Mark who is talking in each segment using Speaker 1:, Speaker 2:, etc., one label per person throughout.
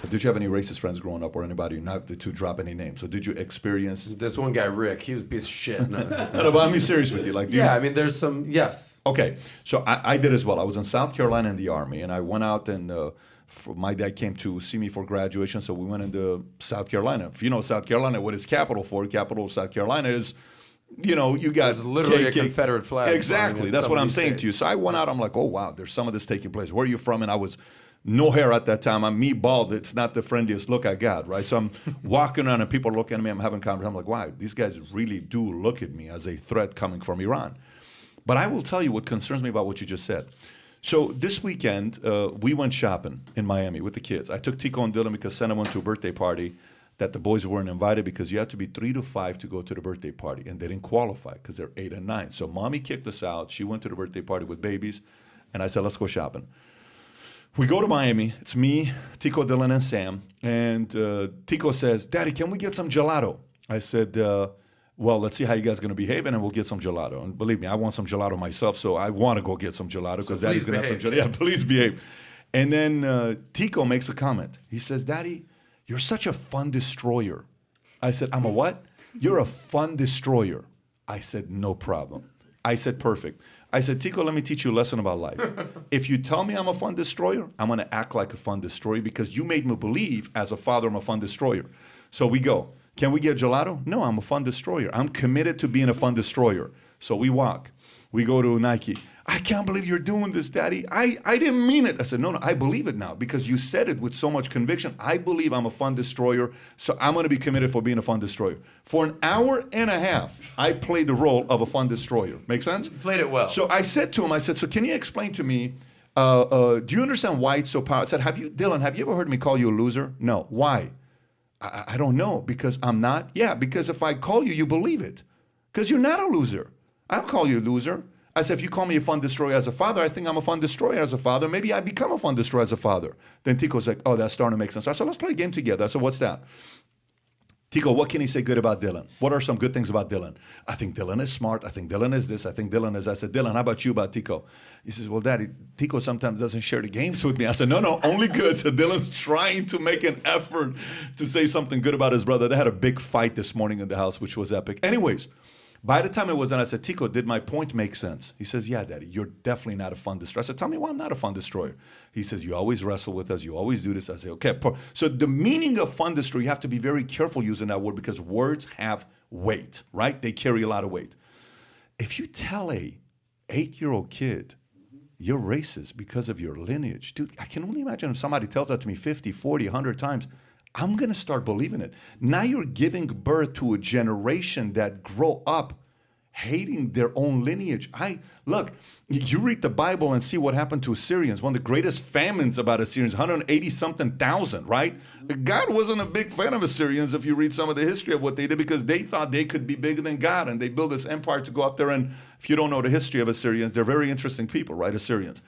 Speaker 1: Did you have any racist friends growing up or anybody, not to drop any names? So did you experience?
Speaker 2: This one guy, Rick, he was a piece of shit. No.
Speaker 1: No, but I'm serious with you. Like,
Speaker 2: I mean, there's some, yes.
Speaker 1: Okay, so I did as well. I was in South Carolina in the Army, and I went out and my dad came to see me for graduation, so we went into South Carolina. If you know South Carolina, what is capital for? Capital of South Carolina is, you guys.
Speaker 2: It's literally a Confederate flag.
Speaker 1: Exactly, that's what I'm saying to you. So I went out, I'm like, oh wow, there's some of this taking place. Where are you from? And I was no hair at that time. I'm me bald. It's not the friendliest look I got, right? So I'm walking around and people are looking at me. I'm having conversations. I'm like, wow, these guys really do look at me as a threat coming from Iran. But I will tell you what concerns me about what you just said. So this weekend, we went shopping in Miami with the kids. I took Tico and Dylan because Senna went to a birthday party that the boys weren't invited because you had to be 3 to 5 to go to the birthday party, and they didn't qualify because they're 8 and 9. So mommy kicked us out. She went to the birthday party with babies, and I said, let's go shopping. We go to Miami. It's me, Tico, Dylan, and Sam. And Tico says, Daddy, can we get some gelato? I said, well, let's see how you guys are going to behave, and then we'll get some gelato. And believe me, I want some gelato myself, so I want to go get some gelato because Daddy's going to have some gelato. Yeah, please behave. And then Tico makes a comment. He says, Daddy, you're such a fun destroyer. I said, I'm a what? You're a fun destroyer. I said, no problem. I said, perfect. I said, Tico, let me teach you a lesson about life. If you tell me I'm a fun destroyer, I'm going to act like a fun destroyer because you made me believe as a father I'm a fun destroyer. So we go. Can we get gelato? No, I'm a fun destroyer. I'm committed to being a fun destroyer. So we walk. We go to Nike. I can't believe you're doing this, Daddy. I didn't mean it. I said, no, I believe it now because you said it with so much conviction. I believe I'm a fun destroyer, so I'm going to be committed for being a fun destroyer. For an hour and a half, I played the role of a fun destroyer. Make sense?
Speaker 2: You played it well.
Speaker 1: So I said to him, so can you explain to me, do you understand why it's so powerful? I said, Dylan, have you ever heard me call you a loser? No. Why? I don't know, because I'm not? Yeah, because if I call you, you believe it. Because you're not a loser. I don't call you a loser. I said, if you call me a fun destroyer as a father, I think I'm a fun destroyer as a father. Maybe I become a fun destroyer as a father. Then Tico's like, oh, that's starting to make sense. I said, let's play a game together. I said, what's that? Tico, what can he say good about Dylan? What are some good things about Dylan? I think Dylan is smart. I think Dylan is this. I think Dylan is. I said, Dylan, how about you about Tico? He says, well, Daddy, Tico sometimes doesn't share the games with me. I said, no, only good. So Dylan's trying to make an effort to say something good about his brother. They had a big fight this morning in the house, which was epic. Anyways, by the time it was done, I said, Tico, did my point make sense? He says, yeah, Daddy, you're definitely not a fun destroyer. I said, tell me why I'm not a fun destroyer. He says, you always wrestle with us. You always do this. I say, okay. So the meaning of fun destroyer, you have to be very careful using that word because words have weight, right? They carry a lot of weight. If you tell a 8-year-old kid you're racist because of your lineage, dude, I can only imagine if somebody tells that to me 50, 40, 100 times, I'm going to start believing it. Now you're giving birth to a generation that grow up hating their own lineage. Look, you read the Bible and see what happened to Assyrians. One of the greatest famines about Assyrians, 180-something thousand, right? God wasn't a big fan of Assyrians if you read some of the history of what they did because they thought they could be bigger than God and they built this empire to go up there. And if you don't know the history of Assyrians, they're very interesting people, right? Assyrians.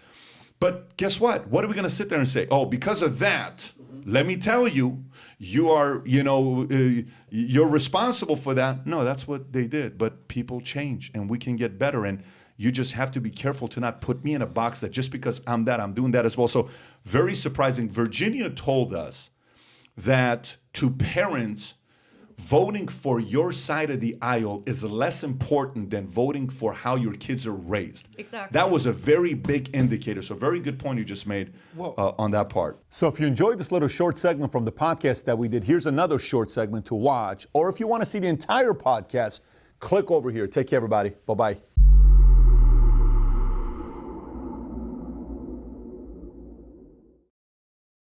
Speaker 1: But guess what? What are we going to sit there and say? Oh, because of that, let me tell you, you are, you're responsible for that. No, that's what they did. But people change and we can get better. And you just have to be careful to not put me in a box that just because I'm that, I'm doing that as well. So very surprising. Virginia told us that to parents, voting for your side of the aisle is less important than voting for how your kids are raised.
Speaker 3: Exactly.
Speaker 1: That was a very big indicator. So very good point you just made on that part. So if you enjoyed this little short segment from the podcast that we did, here's another short segment to watch. Or if you want to see the entire podcast, click over here. Take care, everybody. Bye-bye.